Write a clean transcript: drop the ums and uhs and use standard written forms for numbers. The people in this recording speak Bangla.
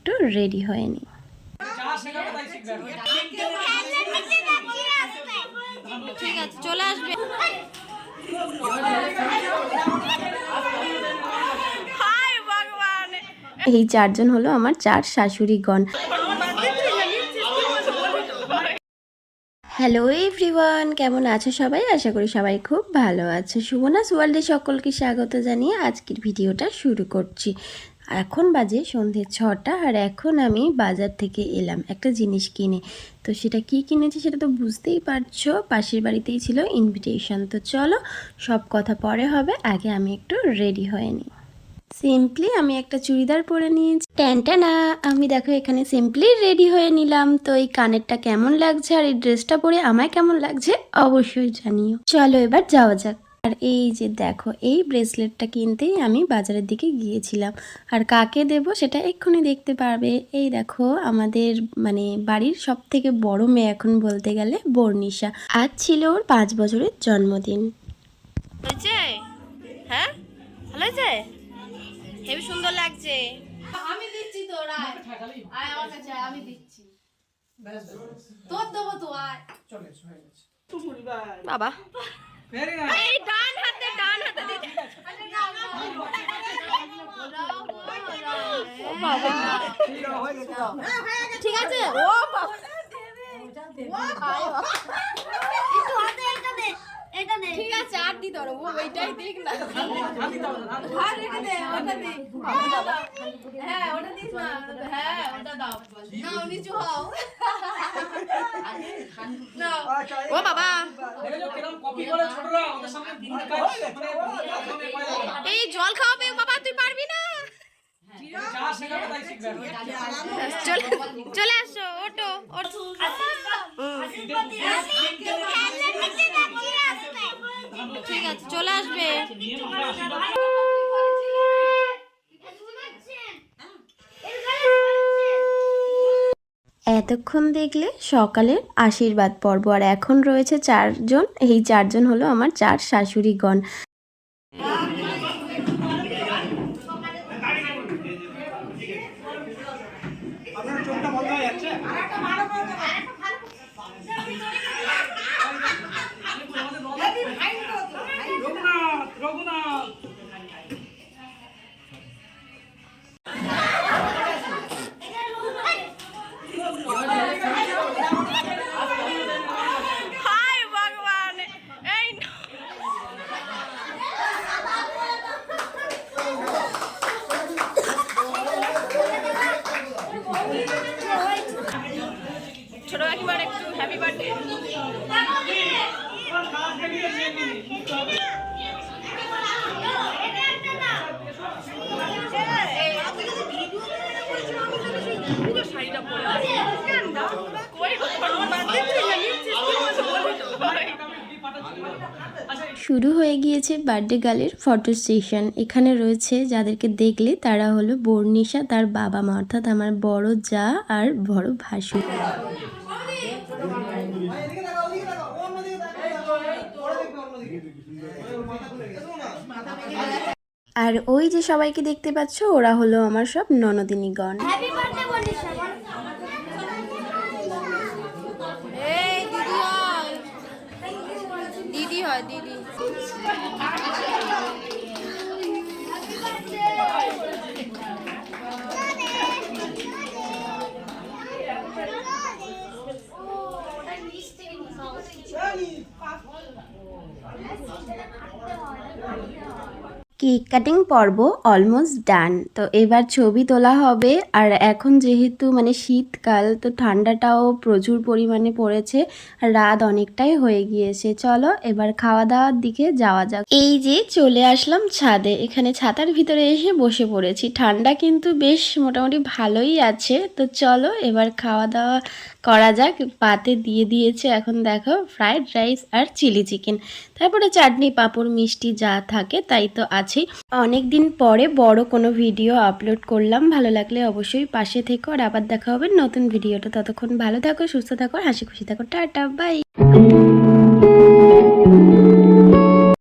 একটু রেডি হয়ে নিই। ঠিক আছে, চলে আসবে। এই চারজন হলো আমার চার শাশুড়িগণ। হ্যালো এভরিওয়ান, কেমন আছো সবাই? আশা করি সবাই খুব ভালো আছে। সুবনাস ওয়ার্ল্ডে সকলকে স্বাগত জানিয়ে আজকের ভিডিওটা শুরু করছি। এখন বাজে সন্ধ্যে 6টা, আর এখন আমি বাজার থেকে এলাম একটা জিনিস কিনে। তো সেটা কি কিনেছি সেটা তো বুঝতেই পারছো, পাশের বাড়িতেই ছিল ইনভিটেশন। তো চলো সব কথা পরে হবে, আগে আমি একটু রেডি হয়ে নিই। সিম্পলি আমি একটা চুড়িদার পরে নিয়েছি, ট্যানটানা। আমি দেখো এখানে সিম্পলি রেডি হয়ে নিলাম। তো এই কানেরটা কেমন লাগছে আর এই ড্রেসটা পরে আমায় কেমন লাগছে অবশ্যই জানিও। চলো এবার যাওয়া যাক। আর এই যে দেখো, এই ব্রেসলেটটা কিনতেই আমি বাজারের দিকে গিয়েছিলাম। আর কাকে দেব সেটা এক্ষুনি দেখতে পারবে। এই দেখো আমাদের মানে বাড়ির সব থেকে বড় মেয়ে এখন বলতে গেলে, বর্ণিশা। আজ ছিল ওর 5 বছরের জন্মদিন। হ্যাঁ, ভালো হয়েছে, হেবি সুন্দর লাগছে। আমি দিচ্ছি তো, আয় আয় আমার কাছে, আমি দিচ্ছি। তোর দেবো তো, আয় চলে হয়ে গেছে বাবা। এই ডান হাতে দিতে বাবা। ঠিক আছে, ও বাবা একটু হাতে এটা দে। ঠিক আছে, আর দি ধরো, ও ওইটাই দেখ না। আর রেখে দে, ওটা দে। হ্যাঁ ওটা দিস না। হ্যাঁ ওটা দাও। নাও নিচু হও। নাও। ও বাবা, এই জল খাওয়াবে বাবা, তুই পারবি না। চলে আসো, ওটো ঠিক আছে, চলে আসবে। এতক্ষণ দেখলে সকালের আশীর্বাদ পর্ব, আর এখন রয়েছে চারজন। এই চারজন হলো আমার চার শাশুড়িগণ। ছোট একবার একটু হ্যাপি বার্থডে। শাড়িটা পরে শুরু হয়ে গিয়েছে বার্থডে গার্লের ফটো সেশন। এখানে রয়েছে যাদেরকে দেখলে তারা হলো বর্ণিশা, তার বাবা মা, অর্থাৎ আমার বড় যা আর বড় ভাসুর। আর ওই যে সবাইকে দেখতে পাচ্ছ, ওরা হলো আমার সব ননদিনীগণ। দিদি হয় দিদি। কেক কাটিং পর্ব অলমোস্ট ডান। তো এবার ছবি তোলা হবে। আর এখন যেহেতু মানে শীতকাল, তো ঠান্ডাটাও প্রচুর পরিমাণে পড়েছে, আর রাত অনেকটাই হয়ে গিয়েছে। চলো এবার খাওয়া দাওয়ার দিকে যাওয়া যাক। এই যে চলে আসলাম ছাদে, এখানে ছাতার ভিতরে এসে বসে পড়েছি। ঠান্ডা কিন্তু বেশ মোটামুটি ভালোই আছে। তো চলো এবার খাওয়া দাওয়া করা যাক। পাতে দিয়ে দিয়েছে এখন দেখো ফ্রাইড রাইস আর চিলি চিকেন, তারপরে চাটনি পাঁপড় মিষ্টি যা থাকে তাই তো আছেই। অনেক দিন পরে বড় কোনো ভিডিও আপলোড করলাম। ভালো লাগলে অবশ্যই পাশে থেকো, আর আবার দেখা হবে নতুন ভিডিওটা। ততক্ষণ ভালো থাকো, সুস্থ থাকো, হাসি খুশি থাকো। Tata, by.